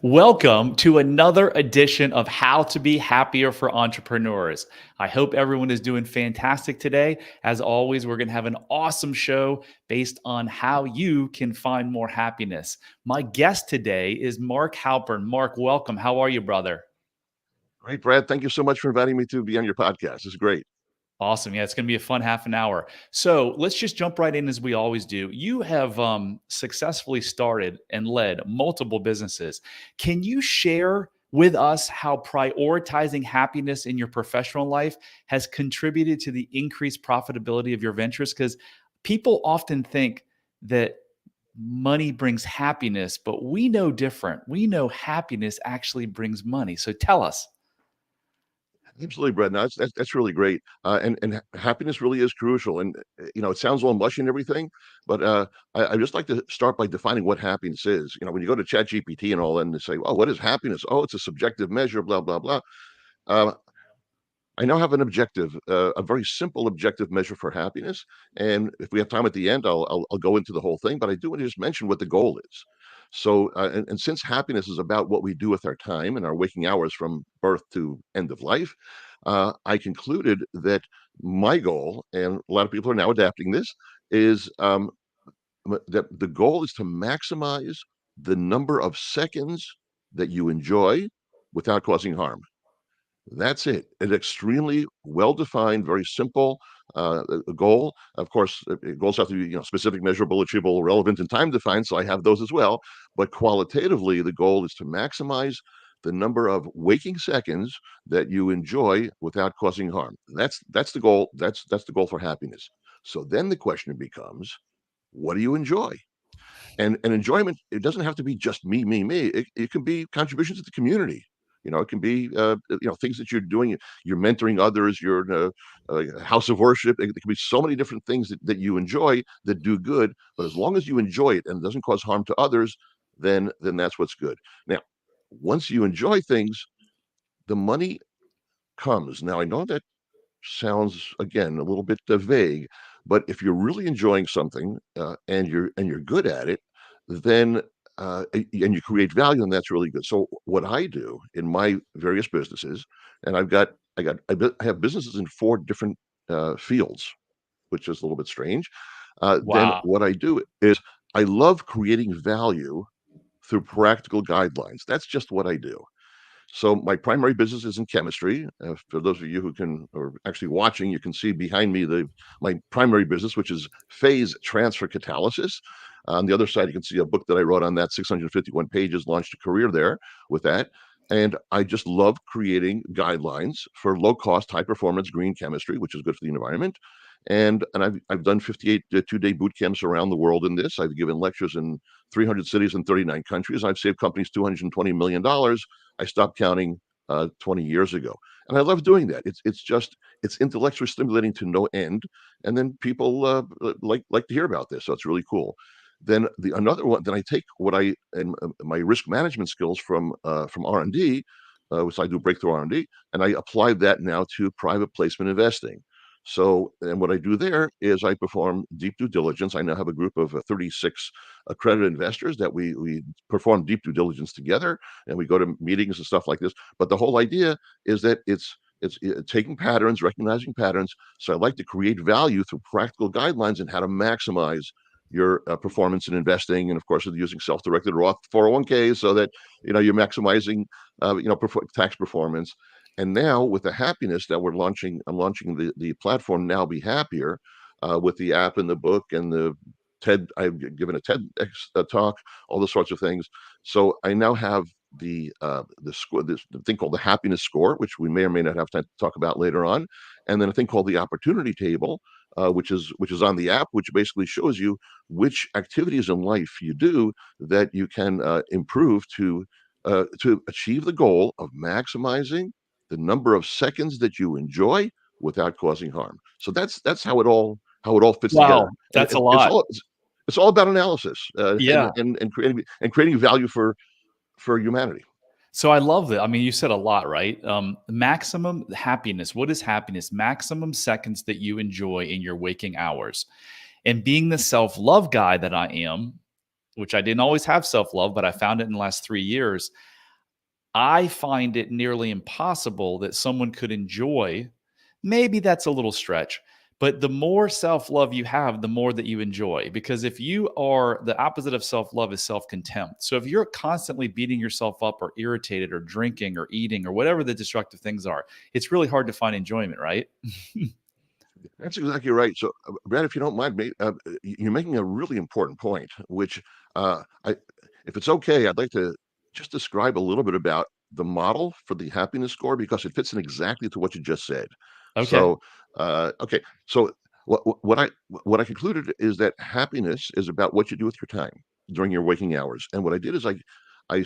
Welcome to another edition of How to Be Happier for Entrepreneurs. I hope everyone is doing fantastic today. As always, we're going to have an awesome show based on how you can find more happiness. My guest today is Marc Halpern. Marc, welcome. How are you, brother? Great, Brad. Thank you so much for inviting me to be on your podcast. It's great. Awesome. Yeah, it's going to be a fun half an hour. So let's just jump right in as we always do. You have successfully started and led multiple businesses. Can you share with us how prioritizing happiness in your professional life has contributed to the increased profitability of your ventures? Because people often think that money brings happiness, but we know different. We know happiness actually brings money. So tell us. Absolutely, Brad. No, that's really great. Happiness really is crucial. And it sounds all mushy and everything, but I just like to start by defining what happiness is. When you go to ChatGPT and all that, and they say, "Oh, what is happiness?" Oh, it's a subjective measure. Blah blah blah. Uh, I now have an objective, a very simple objective measure for happiness. And if we have time at the end, I'll go into the whole thing. But I do want to just mention what the goal is. So, and since happiness is about what we do with our time and our waking hours from birth to end of life, I concluded that my goal, and a lot of people are now adapting this, is that the goal is to maximize the number of seconds that you enjoy without causing harm. That's it. An extremely well-defined, very simple goal. Of course, goals have to be, specific, measurable, achievable, relevant, and time-defined. So I have those as well. But qualitatively, the goal is to maximize the number of waking seconds that you enjoy without causing harm. That's the goal. That's the goal for happiness. So then the question becomes, what do you enjoy? And enjoyment, it doesn't have to be just me. It can be contributions to the community. It can be things that you're doing. You're mentoring others. You're in a house of worship. It can be so many different things that you enjoy that do good. But as long as you enjoy it and it doesn't cause harm to others, then that's what's good. Now, once you enjoy things, the money comes. Now, I know that sounds again a little bit vague, but if you're really enjoying something and you're good at it, then and you create value, and that's really good. So what I do in my various businesses, and I have businesses in four different fields, which is a little bit strange. Then Wow. what I do is I love creating value through practical guidelines. That's just what I do. So my primary business is in chemistry. For those of you who can, or actually watching, you can see behind me my primary business, which is phase transfer catalysis. On the other side, you can see a book that I wrote on that, 651 pages, launched a career there with that. And I just love creating guidelines for low cost, high performance green chemistry, which is good for the environment. And I've done 58 2-day boot camps around the world in this. I've given lectures in 300 cities in 39 countries. I've saved companies $220 million. I stopped counting 20 years ago, and I love doing that. It's intellectually stimulating to no end, and then people like to hear about this, so it's really cool. Then another one. Then I take what I and my risk management skills from R&D, which I do breakthrough R&D, and I apply that now to private placement investing. So, and what I do there is I perform deep due diligence. I now have a group of 36 accredited investors that we perform deep due diligence together, and we go to meetings and stuff like this. But the whole idea is that it's taking patterns, recognizing patterns. So I like to create value through practical guidelines and how to maximize your performance in investing, and of course using self-directed Roth 401ks so that you're maximizing tax performance. And now with the happiness that I'm launching the platform Now Be Happier, with the app and the book and the TED. I've given a TEDx talk, all those sorts of things. So I now have the score, this the thing called the happiness score, which we may or may not have time to talk about later on, and then a thing called the opportunity table, which is on the app, which basically shows you which activities in life you do that you can improve to achieve the goal of maximizing the number of seconds that you enjoy without causing harm. So that's how it all fits together, Wow. and That's a lot. it's all about analysis, Yeah. and creating value for humanity. So I love that. I mean, you said a lot, right? Maximum happiness. What is happiness? Maximum seconds that you enjoy in your waking hours. And being the self love guy that I am, which I didn't always have self love, but I found it in the last 3 years. I find it nearly impossible that someone could enjoy. Maybe that's a little stretch, but the more self love you have, the more that you enjoy. Because if you are, the opposite of self love is self contempt. So if you're constantly beating yourself up or irritated or drinking or eating or whatever the destructive things are, it's really hard to find enjoyment, right? That's exactly right. So, Brad, if you don't mind, you're making a really important point, which if it's okay, I'd like to just describe a little bit about the model for the happiness score because it fits in exactly to what you just said. Okay. So, okay, so what I concluded is that happiness is about what you do with your time during your waking hours. And what I did is I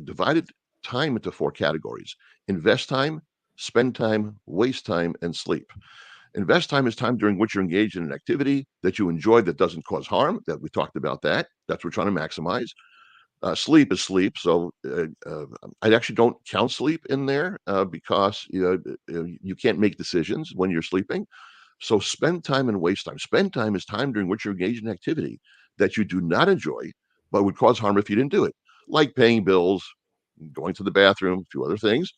divided time into four categories: invest time, spend time, waste time, and sleep. Invest time is time during which you're engaged in an activity that you enjoy that doesn't cause harm. That we talked about that. That's what we're trying to maximize. Sleep is sleep, so I actually don't count sleep in there because you can't make decisions when you're sleeping. So spend time and waste time. Spend time is time during which you're engaged in activity that you do not enjoy, but would cause harm if you didn't do it, like paying bills, going to the bathroom, a few other things.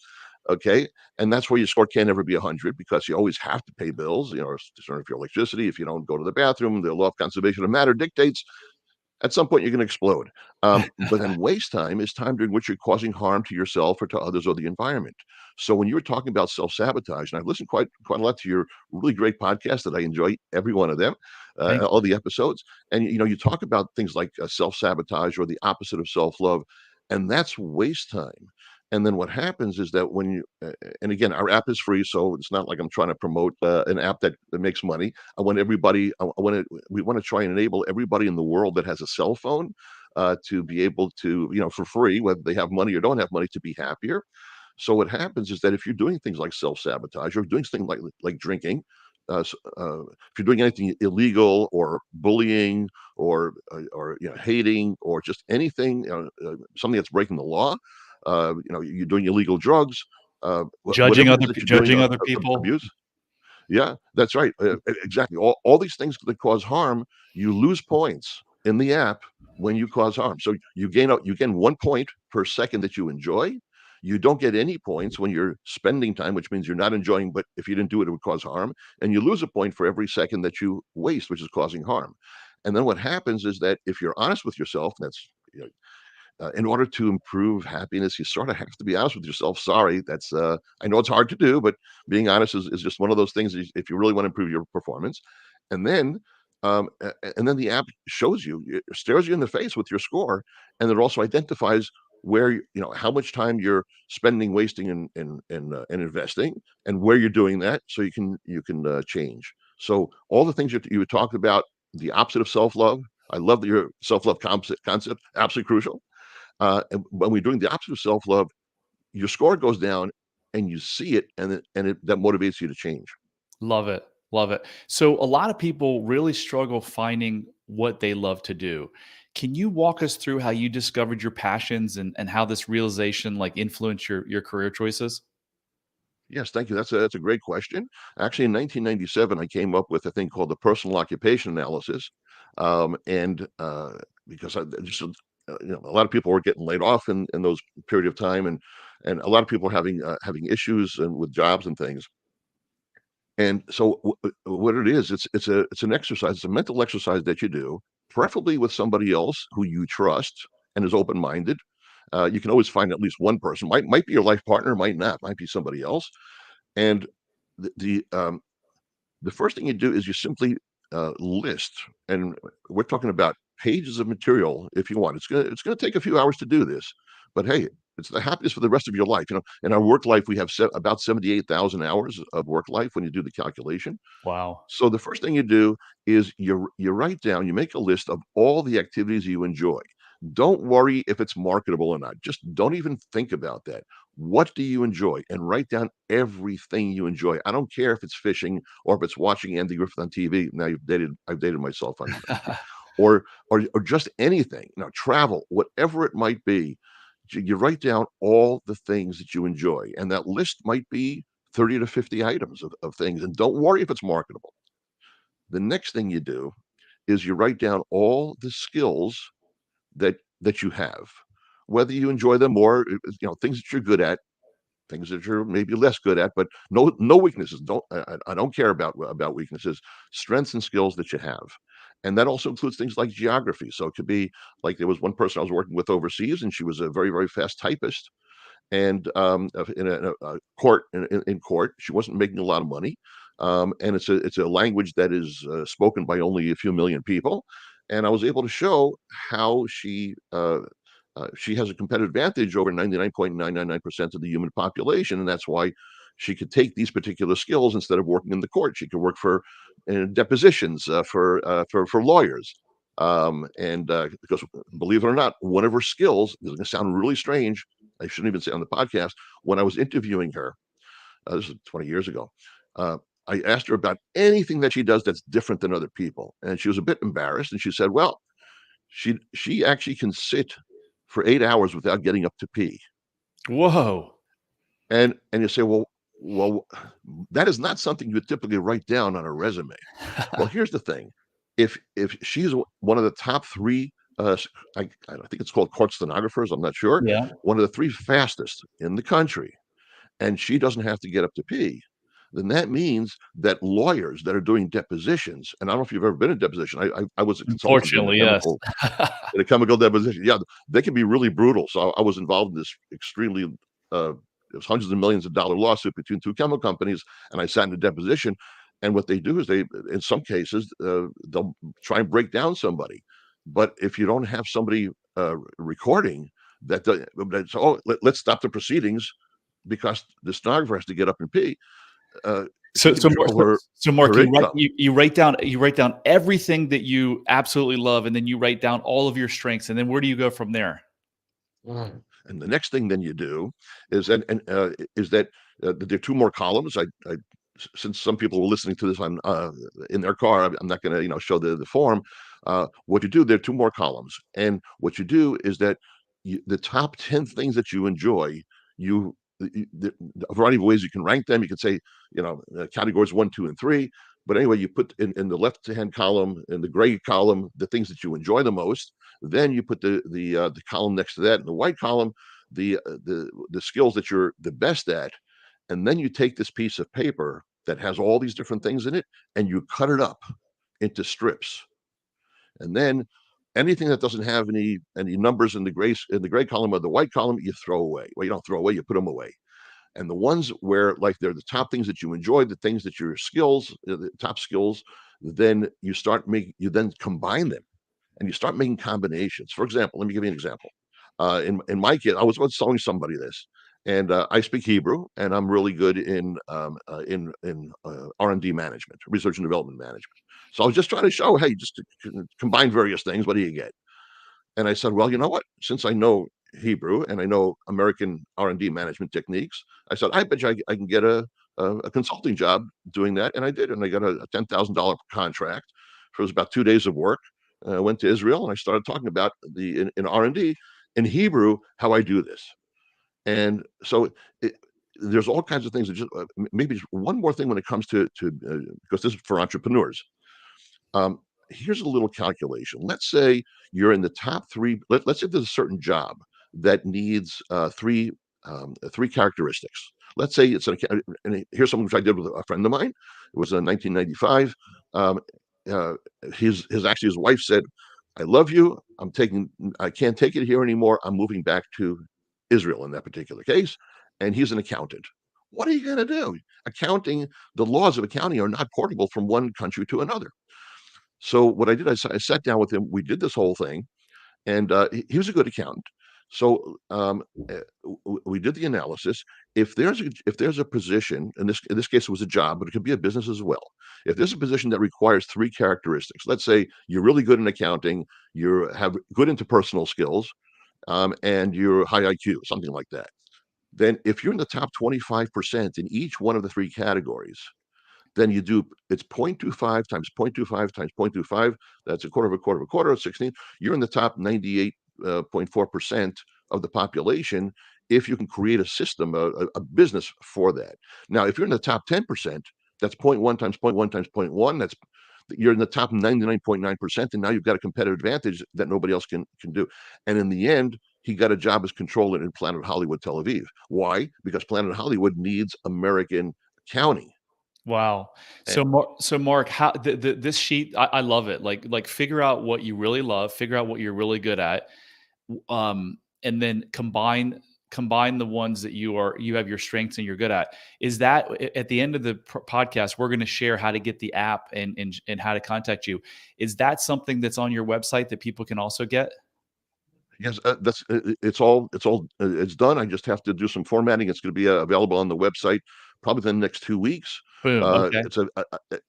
Okay. And that's where your score can't ever be 100 because you always have to pay bills, to turn off your electricity. If you don't go to the bathroom, the law of conservation of matter dictates at some point you're going to explode. But then waste time is time during which you're causing harm to yourself or to others or the environment. So when you were talking about self-sabotage, and I've listened quite a lot to your really great podcast that I enjoy every one of them, Thank all you. the episodes, and you talk about things like self-sabotage or the opposite of self-love, and that's waste time. And then what happens is that when and again, our app is free, so it's not like I'm trying to promote an app that makes money. I want everybody, I want to, we want to try and enable everybody in the world that has a cell phone to be able to, for free, whether they have money or don't have money, to be happier. So what happens is that if you're doing things like self-sabotage or doing things like drinking, if you're doing anything illegal or bullying or hating or just anything, something that's breaking the law, you're doing illegal drugs, whatever it is that you're doing, Judging other people. abuse. Yeah, that's right. Exactly. All these things that cause harm, you lose points in the app when you cause harm. So you gain 1 point per second that you enjoy. You don't get any points when you're spending time, which means you're not enjoying, but if you didn't do it, it would cause harm. And you lose a point for every second that you waste, which is causing harm. And then what happens is that if you're honest with yourself, that's in order to improve happiness, you sort of have to be honest with yourself. Sorry, that's I know it's hard to do, but being honest is just one of those things. If you really want to improve your performance, and then and then the app shows you, it stares you in the face with your score, and it also identifies where how much time you're spending, wasting, and investing, and where you're doing that, so you can change. So all the things you talked about, the opposite of self love. I love that your self love concept, absolutely crucial. And when we're doing the opposite of self-love, your score goes down and you see it and that motivates you to change. Love it. Love it. So a lot of people really struggle finding what they love to do. Can you walk us through how you discovered your passions and how this realization like influenced your career choices? Yes, thank you. That's a great question. Actually, in 1997, I came up with a thing called the personal occupation analysis, and because a lot of people were getting laid off in those period of time, and a lot of people were having issues and with jobs and things. And so what it is, it's an exercise, it's a mental exercise that you do, preferably with somebody else who you trust and is open-minded. You can always find at least one person. Might be your life partner, might not, might be somebody else. And the the, um, the first thing you do is you simply list, and we're talking about pages of material. If you want, it's gonna take a few hours to do this, but hey, it's the happiness for the rest of your life. In our work life, we have about 78,000 hours of work life when you do the calculation. Wow. So the first thing you do is you write down, you make a list of all the activities you enjoy. Don't worry if it's marketable or not. Just don't even think about that. What do you enjoy? And write down everything you enjoy. I don't care if it's fishing or if it's watching Andy Griffith on TV. Now I've dated myself on TV, or just anything. Travel, whatever it might be. You write down all the things that you enjoy, and that list might be 30 to 50 items of things. And don't worry if it's marketable. The next thing you do is you write down all the skills that you have. whether you enjoy them more, things that you're good at, things that you're maybe less good at, but no weaknesses. I don't care about weaknesses, strengths and skills that you have. And that also includes things like geography. So it could be like there was one person I was working with overseas, and she was a very, very fast typist. And in a court, in court, she wasn't making a lot of money. And it's a language that is spoken by only a few million people. And I was able to show how she has a competitive advantage over 99.999% of the human population, and that's why she could take these particular skills instead of working in the court. She could work for depositions for lawyers. Because believe it or not, one of her skills is going to sound really strange. I shouldn't even say on the podcast. When I was interviewing her, this is 20 years ago. I asked her about anything that she does that's different than other people, and she was a bit embarrassed. And she said, "Well, she actually can sit for 8 hours without getting up to pee." Whoa. And you say, well, that is not something you would typically write down on a resume. Well, here's the thing: if she's one of the top three, I think it's called court stenographers. I'm not sure. Yeah. One of the three fastest in the country, and she doesn't have to get up to pee, then that means that lawyers that are doing depositions, and I don't know if you've ever been in a deposition. I was a consultant Unfortunately, yes. in a chemical deposition. Yeah, they can be really brutal. So I was involved in this extremely it was hundreds of millions of dollar lawsuit between two chemical companies, and I sat in a deposition. And what they do is in some cases, they'll try and break down somebody. But if you don't have somebody recording that's, let's stop the proceedings because the stenographer has to get up and pee. She So, can so, show Mark, so Mark, her income. you write down everything that you absolutely love, and then you write down all of your strengths, and then where do you go from there? And the next thing then you do is is that there are two more columns. Since some people were listening to this on in their car, I'm not going to show the form. What you do, there are two more columns, and what you do is that the top 10 things that you enjoy, you a variety of ways you can rank them. You can say categories 1, 2, and 3. But anyway, you put in the left-hand column, in the gray column, the things that you enjoy the most. Then you put the column next to that in the white column, the skills that you're the best at. And then you take this piece of paper that has all these different things in it, and you cut it up into strips. And then anything that doesn't have any numbers in the gray column or the white column, you throw away. Well, you don't throw away, you put them away. And the ones where like they're the top things that you enjoy, the things that your skills, the top skills, then you then combine them and you start making combinations. For example, let me give you an example. In my case, I was once telling somebody this, and I speak Hebrew, and I'm really good in R&D management, research and development management. So I was just trying to show, hey, just to combine various things. What do you get? And I said, well, you know what? Since I know Hebrew and I know American R&D management techniques, I said, I bet you I can get a consulting job doing that. And I did. And I got a $10,000 contract for about 2 days of work. I went to Israel and I started talking about in R&D in Hebrew, how I do this. And so there's all kinds of things that just maybe just one more thing when it comes to because this is for entrepreneurs. Um, Here's a little calculation. Let's say you're in the top three. Let's say there's a certain job that needs three characteristics. Let's say and here's something which I did with a friend of mine. It was in 1995. Um, uh, his wife said, "I love you. I can't take it here anymore. I'm moving back to Israel in that particular case." And he's an accountant. What are you going to do? Accounting, the laws of accounting are not portable from one country to another. So what I did, I sat down with him. We did this whole thing, and he was a good accountant. So we did the analysis. If there's a position, in this case, it was a job, but it could be a business as well. If there's a position that requires three characteristics, let's say you're really good in accounting, you have good interpersonal skills, and you're high IQ, something like that. Then, if you're in the top 25% in each one of the three categories, then you do it's 0.25 times 0.25 times 0.25. That's a quarter of a quarter of a quarter of 16. You're in the top 98.4% of the population if you can create a system, a business for that. Now, if you're in the top 10%, that's zero point 0.1 times zero point 0.1 times zero point 0.1. You're in the top 99.9%, and now you've got a competitive advantage that nobody else can do. And in the end, he got a job as controller in Planet Hollywood, Tel Aviv. Why? Because Planet Hollywood needs American accounting. Wow. And So Mark, how this sheet, I love it. Like figure out what you really love, figure out what you're really good at, and then combine the ones that you have your strengths and you're good at. Is that at the end of the podcast, we're going to share how to get the app and how to contact you. Is that something that's on your website that people can also get? yes, that's it's done. I just have to do some formatting. It's going to be available on the website probably within the next 2 weeks. Boom. Okay.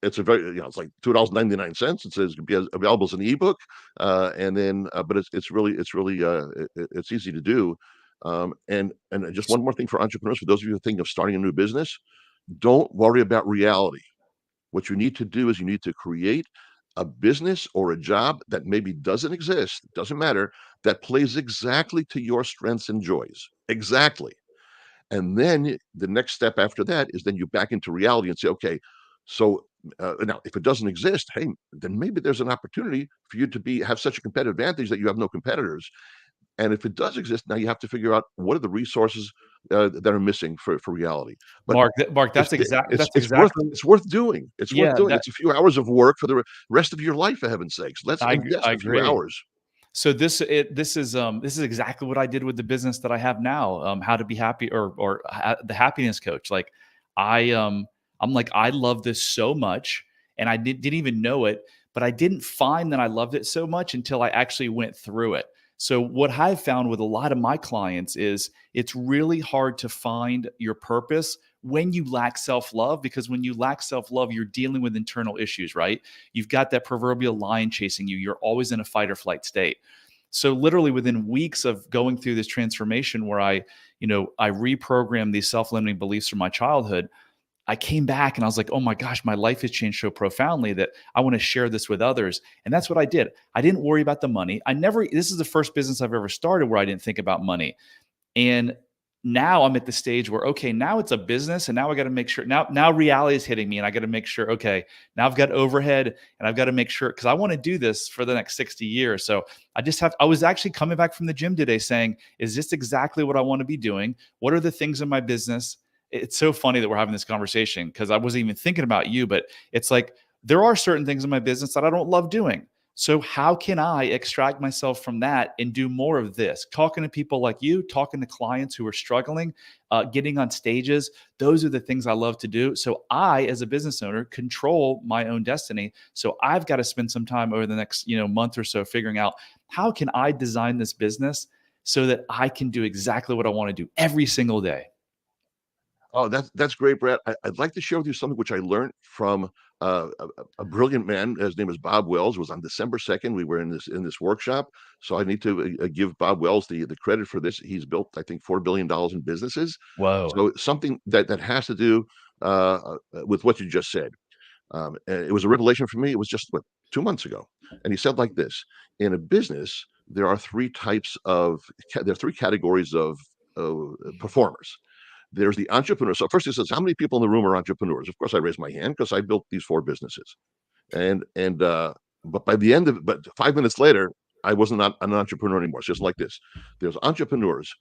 It's a very it's like $2.99. It says it be available as an ebook, and then but it's easy to do. And just one more thing for entrepreneurs, for those of you who think of starting a new business, don't worry about reality. What you need to do is you need to create a business or a job that maybe doesn't exist, doesn't matter, that plays exactly to your strengths and joys. Exactly. And then the next step after that is then you back into reality and say, okay, so now if it doesn't exist, hey, then maybe there's an opportunity for you to have such a competitive advantage that you have no competitors. And if it does exist, now you have to figure out what are the resources that are missing for reality. But Mark, it's that's it's worth exactly. it's worth doing. It's worth Yeah, doing. that It's a few hours of work for the rest of your life, for heaven's sakes. Let's invest I a few agree. hours. So this is exactly what I did with the business that I have now. How to be happy, or the happiness coach. Like I I'm like, I love this so much, and I didn't even know it, but I didn't find that I loved it so much until I actually went through it. So what I've found with a lot of my clients is it's really hard to find your purpose when you lack self-love, because when you lack self-love, you're dealing with internal issues, right? You've got that proverbial lion chasing you. You're always in a fight or flight state. So literally within weeks of going through this transformation where I reprogrammed these self-limiting beliefs from my childhood, I came back and I was like, oh my gosh, my life has changed so profoundly that I want to share this with others. And that's what I did. I didn't worry about the money. This is the first business I've ever started where I didn't think about money. And now I'm at the stage where, okay, now it's a business, and now I got to make sure, now reality is hitting me, and I got to make sure, okay, now I've got overhead, and I've got to make sure, because I want to do this for the next 60 years. So I was actually coming back from the gym today saying, is this exactly what I want to be doing? What are the things in my business? It's so funny that we're having this conversation, because I wasn't even thinking about you, but it's like there are certain things in my business that I don't love doing. So how can I extract myself from that and do more of this? Talking to people like you, talking to clients who are struggling, getting on stages. Those are the things I love to do. So I, as a business owner, control my own destiny. So I've got to spend some time over the next month or so figuring out how can I design this business so that I can do exactly what I want to do every single day. Oh, that's great, Brad. I'd like to share with you something which I learned from a brilliant man. His name is Bob Wells. It was on December 2nd. We were in this workshop, so I need to give Bob Wells the credit for this. He's built, I think, $4 billion in businesses. Whoa. So something that has to do with what you just said. And it was a revelation for me. It was just 2 months ago, and he said like this: in a business, there are three categories of performers. There's the entrepreneur. So first he says, how many people in the room are entrepreneurs? Of course, I raised my hand because I built these four businesses. But by the end of it, but 5 minutes later, I wasn't an entrepreneur anymore. So it's like this: there's entrepreneurs,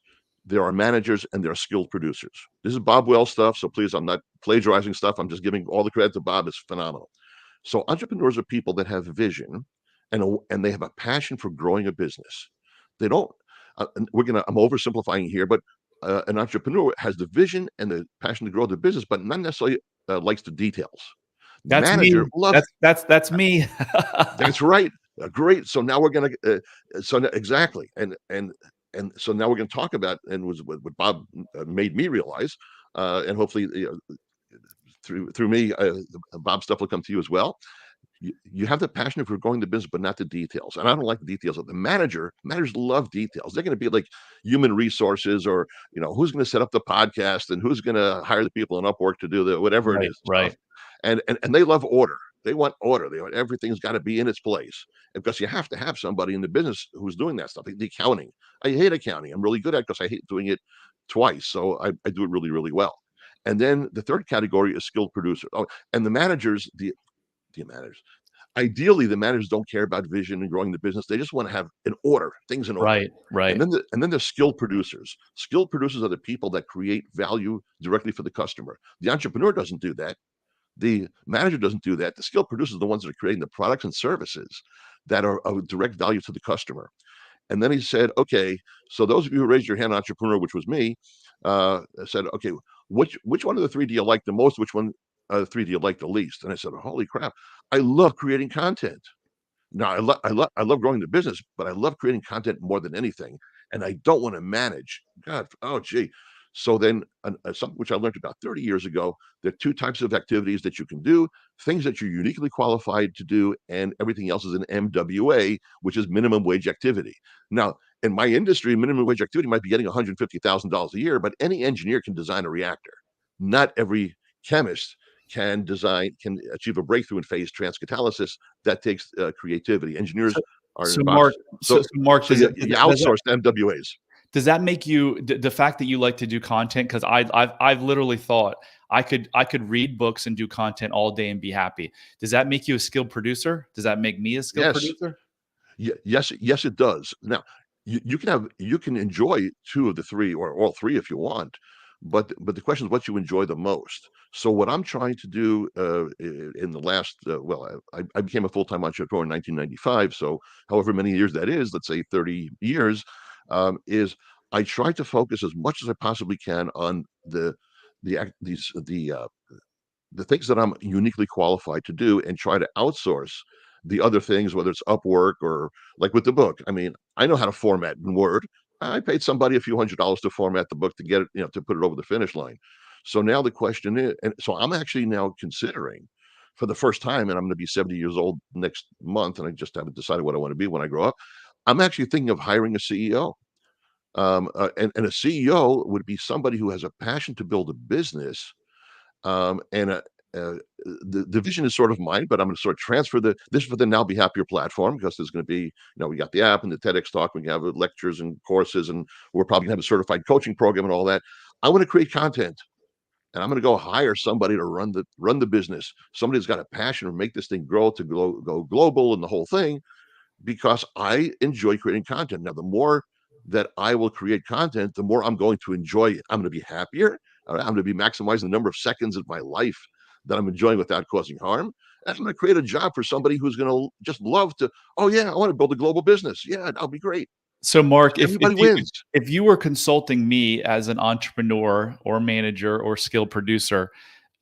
there are managers, and there are skilled producers. This is Bob Wells stuff. So please, I'm not plagiarizing stuff. I'm just giving all the credit to Bob. It's phenomenal. So entrepreneurs are people that have vision and they have a passion for growing a business. They don't. I'm oversimplifying here, but an entrepreneur has the vision and the passion to grow the business, but not necessarily likes the details. That's Manager me. loves. That's me. That's right. Great. So now we're gonna. Exactly. And so now we're going to talk about, and was what Bob made me realize, and hopefully through me, Bob stuff will come to you as well. You have the passion for growing the business, but not the details. And I don't like the details of the managers love details. They're going to be like human resources, or who's going to set up the podcast and who's going to hire the people in Upwork to do the whatever it Right, is stuff. right. And they love order. They want order. They want everything's got to be in its place, because you have to have somebody in the business who's doing that stuff. The accounting, I hate accounting. I'm really good at it because I hate doing it twice. So I do it really, really well. And then the third category is skilled producer. Oh, and the managers, the managers. Ideally, the managers don't care about vision and growing the business. They just want to have an order, things in order. Right, right. And then there's skilled producers. Skilled producers are the people that create value directly for the customer. The entrepreneur doesn't do that. The manager doesn't do that. The skilled producers are the ones that are creating the products and services that are of direct value to the customer. And then he said, okay, so those of you who raised your hand, entrepreneur, which was me, said, okay, which one of the three do you like the most? Which one of the three do you like the least? And I said, holy crap, I love creating content. Now I love growing the business, but I love creating content more than anything, and I don't want to manage. God, oh gee. So then, something which I learned about 30 years ago, there are two types of activities that you can do: things that you're uniquely qualified to do, and everything else is an MWA, which is minimum wage activity. Now, in my industry, minimum wage activity might be getting $150,000 a year, but any engineer can design a reactor. Not every chemist can achieve a breakthrough in phase transcatalysis. That takes creativity. Engineers So are in so a box. Mark So Mark, so you outsource to MWAs. does that make you the fact that you like to do content? Because I've literally thought I could read books and do content all day and be happy. Does that make you a skilled producer? Does that make me a skilled Yes. producer? Yes, it does. Now, you can enjoy two of the three or all three if you want, but the question is what you enjoy the most. So what I'm trying to do in the last well, I became a full-time entrepreneur in 1995. So however many years that is, let's say 30 years, is I try to focus as much as I possibly can on the things that I'm uniquely qualified to do and try to outsource the other things, whether it's Upwork or like with the book. I mean, I know how to format in Word. I paid somebody a few $100s to format the book to get it, to put it over the finish line. So now the question is, and so I'm actually now considering for the first time, and I'm going to be 70 years old next month, and I just haven't decided what I want to be when I grow up. I'm actually thinking of hiring a CEO. And a CEO would be somebody who has a passion to build a business and the vision is sort of mine, but I'm going to sort of transfer this for the Now Be Happier platform because there's going to be, we got the app and the TEDx talk, we have lectures and courses, and we're probably going to have a certified coaching program and all that. I want to create content, and I'm going to go hire somebody to run the business. Somebody who's got a passion to make this thing grow to go global and the whole thing because I enjoy creating content. Now, the more that I will create content, the more I'm going to enjoy it. I'm going to be happier. I'm going to be maximizing the number of seconds of my life that I'm enjoying without causing harm. And I'm going to create a job for somebody who's going to just love to, oh, yeah, I want to build a global business. Yeah, that'll be great. So Mark, Everybody wins. if you were consulting me as an entrepreneur or manager or skilled producer,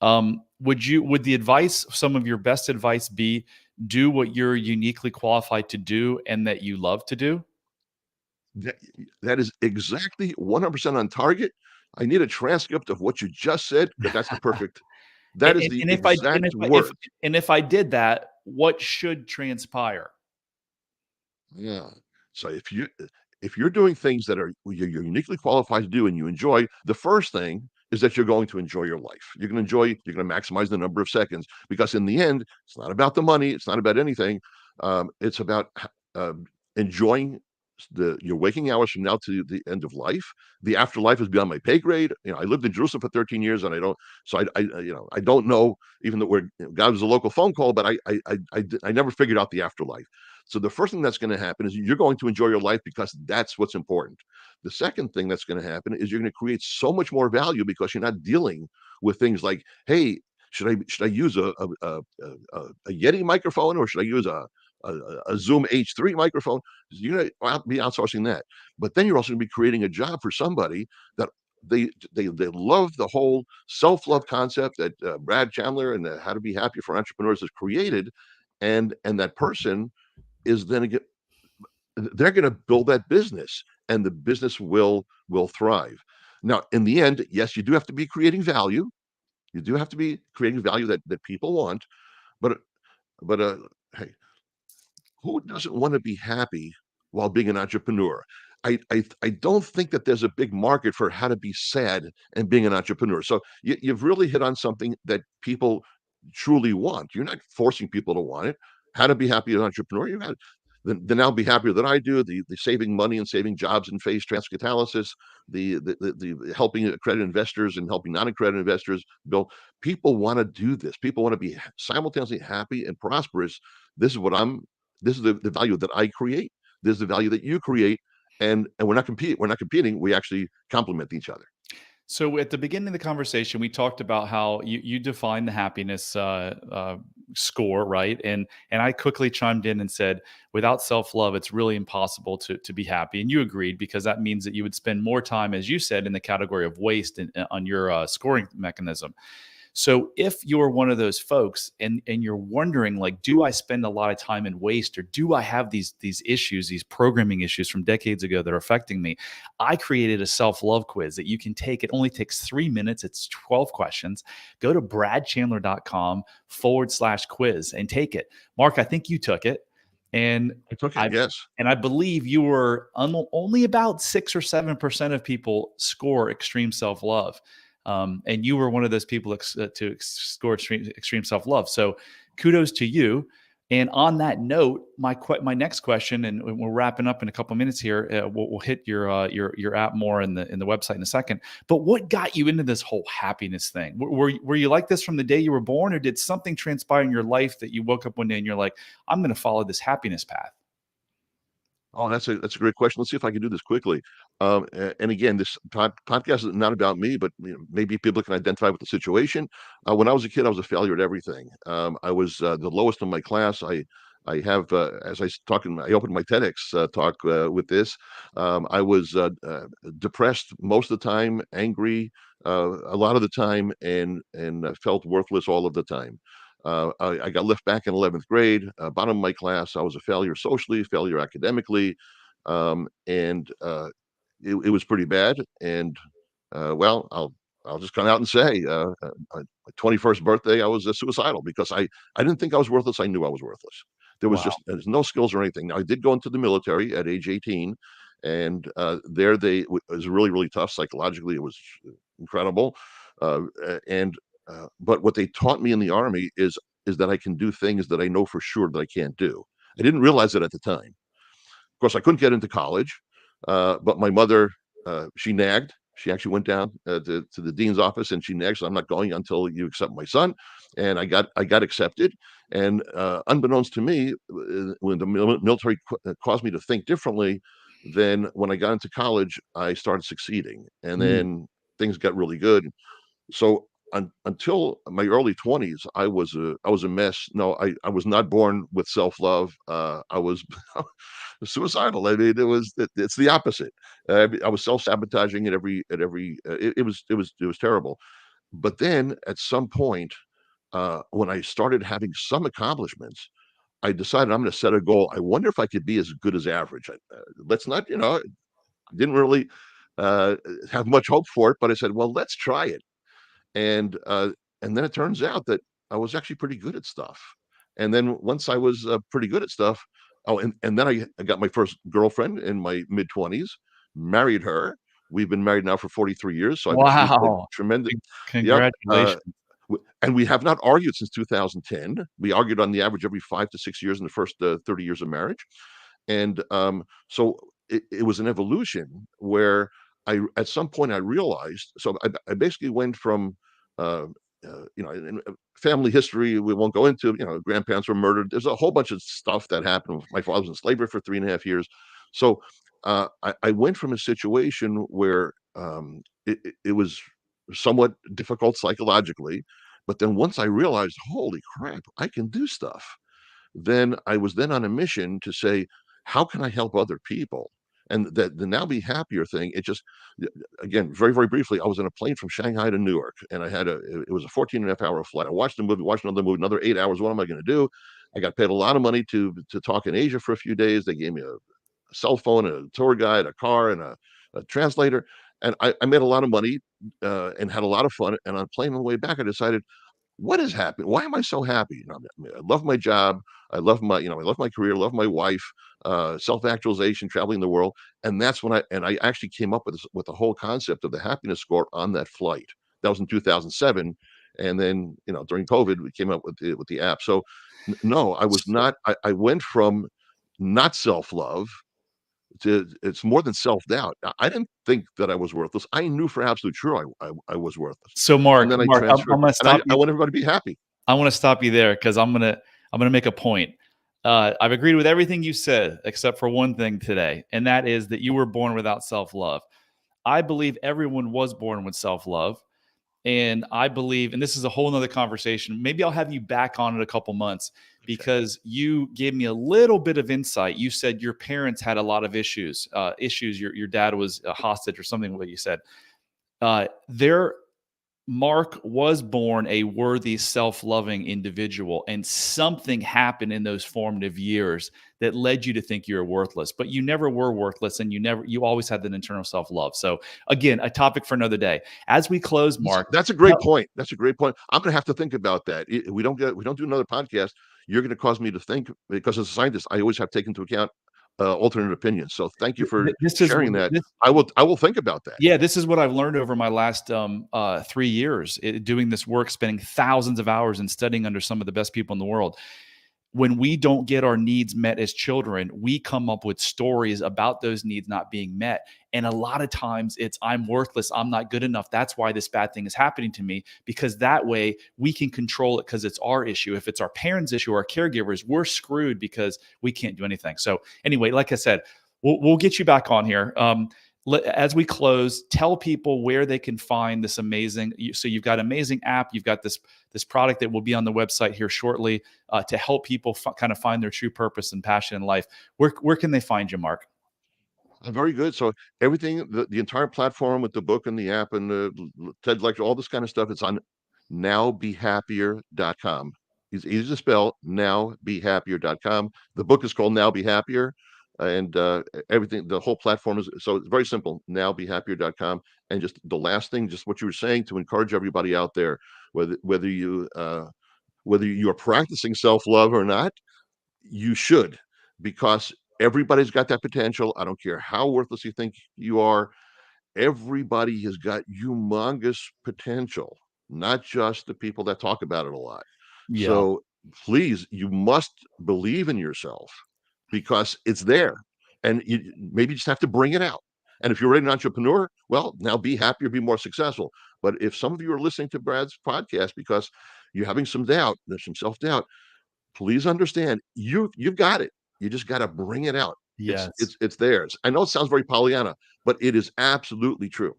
would the advice, some of your best advice, be do what you're uniquely qualified to do and that you love to do? That, that is exactly 100% on target. I need a transcript of what you just said because that's the perfect, that is the And if I exact words. and if I did that, what should transpire? Yeah. So if you're doing things that are you're uniquely qualified to do and you enjoy, the first thing is that you're going to enjoy your life. You're going to maximize the number of seconds because in the end, it's not about the money, it's not about anything. It's about enjoying your waking hours from now to the end of life. The afterlife is beyond my pay grade. I lived in Jerusalem for 13 years, and I don't. So I don't know. Even though God was a local phone call, but I never figured out the afterlife. So the first thing that's going to happen is you're going to enjoy your life because that's what's important. The second thing that's going to happen is you're going to create so much more value because you're not dealing with things like, hey, should I use a Yeti microphone or should I use a Zoom H3 microphone? You're going to be outsourcing that, but then you're also going to be creating a job for somebody that they love the whole self-love concept that Brad Chandler and the How to Be Happy for Entrepreneurs has created, and that person is then they're going to build that business and the business will thrive. Now in the end, yes, you do have to be creating value. You do have to be creating value that people want, but but hey, who doesn't want to be happy while being an entrepreneur? I don't think that there's a big market for how to be sad and being an entrepreneur. So you've really hit on something that people truly want. You're not forcing people to want it. How to be happy as an entrepreneur. then I'll be happier than I do. The saving money and saving jobs in phase transfer catalysis, the helping accredited investors and helping non-accredited investors build. People want to do this. People want to be simultaneously happy and prosperous. This is what I'm. This is the value that I create. This is the value that you create, and we're not competing. We're not competing. We actually complement each other. So at the beginning of the conversation, we talked about how you define the happiness score, right? And I quickly chimed in and said, without self love, it's really impossible to be happy. And you agreed, because that means that you would spend more time, as you said, in the category of waste on your scoring mechanism. So if you're one of those folks and you're wondering, like, do I spend a lot of time in waste, or do I have these issues, these programming issues from decades ago that are affecting me? I created a self-love quiz that you can take. It only takes 3 minutes. It's 12 questions. Go to bradchandler.com/quiz and take it. Mark, I think you took it. And I took it. I Yes. and I believe you were only about 6 or 7% of people score extreme self-love. And you were one of those people to score extreme self-love. So kudos to you. And on that note, my next question, and we're wrapping up in a couple of minutes here. We'll hit your app more in the website in a second. But what got you into this whole happiness thing? Were you like this from the day you were born, or did something transpire in your life that you woke up one day and you're like, I'm going to follow this happiness path? Oh, that's a great question. Let's see if I can do this quickly. And again, this podcast is not about me, but maybe people can identify with the situation. When I was a kid, I was a failure at everything. I was the lowest in my class. I have as I was talking, I opened my TEDx talk with this. I was depressed most of the time, angry a lot of the time, and felt worthless all of the time. I got left back in 11th grade, bottom of my class. I was a failure socially, failure academically, and it was pretty bad. And well, I'll just come out and say, my 21st birthday, I was suicidal because I didn't think I was worthless. I knew I was worthless. Wow. There's no skills or anything. Now I did go into the military at age 18, and there it was really really tough psychologically. It was incredible, and but what they taught me in the army is that I can do things that I know for sure that I can't do. I didn't realize it at the time. Of course, I couldn't get into college, but my mother, she nagged. She actually went down to the dean's office and she nagged, "So I'm not going until you accept my son." And I got accepted. And unbeknownst to me, when the military caused me to think differently, then when I got into college, I started succeeding, and Mm. then things got really good. So until my early 20s, I was a mess. No, I was not born with self-love. I was suicidal. I mean, it's the opposite. I was self-sabotaging it was terrible. But then at some point, when I started having some accomplishments, I decided I'm going to set a goal. I wonder if I could be as good as average. Let's not, didn't really uh, have much hope for it, but I said, well, let's try it. And then it turns out that I was actually pretty good at stuff. And then once I was pretty good at stuff, and then I got my first girlfriend in my mid-20s, married her. We've been married now for 43 years, so I've achieved a Wow. tremendous. Yep. Congratulations. And we have not argued since 2010. We argued on the average every 5 to 6 years in the first 30 years of marriage. And so it was an evolution where at some point I realized. So I basically went from uh, in family history we won't go into. Grandparents were murdered. There's a whole bunch of stuff that happened. My father was in slavery for 3.5 years. So I went from a situation where it was somewhat difficult psychologically, but then once I realized, holy crap, I can do stuff, then I was then on a mission to say, how can I help other people? And that the now be happier thing, it just, again, very, very briefly, I was in a plane from Shanghai to Newark, and it was a 14 and a half hour flight. I watched the movie, watched another movie, another 8 hours. What am I going to do? I got paid a lot of money to talk in Asia for a few days. They gave me a cell phone, a tour guide, a car, and a translator. And I made a lot of money and had a lot of fun. And on plane on the way back, I decided, what is happening? Why am I so happy? I love my job. I love my career, love my wife, self-actualization, traveling the world. And that's when I actually came up with the whole concept of the happiness score on that flight. That was in 2007. And then, during COVID, we came up with the app. So no, I was not, I went from not self-love. It's more than self-doubt. I didn't think that I was worthless. I knew for absolute sure I was worthless. So And then I Mark, transferred, I'm going to and stop I you. want everybody to be happy. I want to stop you there because I'm gonna make a point. I've agreed with everything you said except for one thing today, and that is that you were born without self love. I believe everyone was born with self love. And I believe, and this is a whole nother conversation. Maybe I'll have you back on in a couple months Okay. because you gave me a little bit of insight. You said your parents had a lot of issues. Your dad was a hostage or something. What you said. There Mark was born a worthy, self loving individual, and something happened in those formative years that led you to think you're worthless. But you never were worthless, and you always had that internal self love. So, again, a topic for another day. As we close, Mark, That's a great point. That's a great point. I'm going to have to think about that. We don't do another podcast. You're going to cause me to think, because as a scientist, I always have to take into account alternate opinions. So thank you for this is sharing that. this, I will think about that. yeah, this is what I've learned over my last 3 years doing this work, spending thousands of hours and studying under some of the best people in the world. When we don't get our needs met as children, we come up with stories about those needs not being met. And a lot of times it's, I'm worthless, I'm not good enough. That's why this bad thing is happening to me, because that way we can control it because it's our issue. If it's our parents' issue or our caregivers, we're screwed because we can't do anything. So anyway, like I said, we'll get you back on here. As we close, tell people where they can find this amazing. So you've got an amazing app. You've got this product that will be on the website here shortly to help people kind of find their true purpose and passion in life. Where can they find you, Mark? Very good. So everything, the entire platform with the book and the app and the TED lecture, all this kind of stuff, it's on nowbehappier.com. It's easy to spell, nowbehappier.com. The book is called Now Be Happier, and everything, the whole platform is, so it's very simple, nowbehappier.com. And just the last thing, just what you were saying, to encourage everybody out there, whether you are practicing self-love or not, you should, because everybody's got that potential. I don't care how worthless you think you are. Everybody has got humongous potential, not just the people that talk about it a lot. Yeah. So please, you must believe in yourself, because it's there, and you maybe just have to bring it out. And if you're already an entrepreneur, well, now be happier, be more successful. But if some of you are listening to Brad's podcast because you're having some doubt, there's some self-doubt, please understand, you've got it. You just got to bring it out. Yes. It's theirs. I know it sounds very Pollyanna, but it is absolutely true.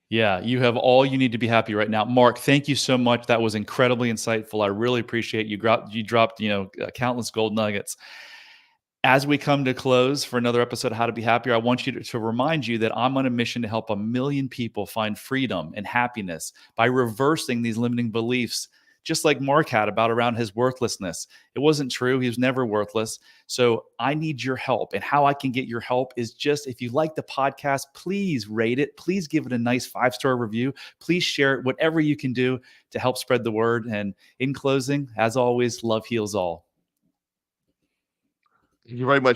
Yeah. You have all you need to be happy right now. Mark, thank you so much. That was incredibly insightful. I really appreciate you. You dropped, countless gold nuggets. As we come to close for another episode of How to Be Happier, I want you to remind you that I'm on a mission to help 1 million people find freedom and happiness by reversing these limiting beliefs, just like Mark had around his worthlessness. It wasn't true. He was never worthless. So I need your help. And how I can get your help is just, if you like the podcast, please rate it. Please give it a nice 5-star review. Please share it, whatever you can do to help spread the word. And in closing, as always, love heals all. Thank you very much.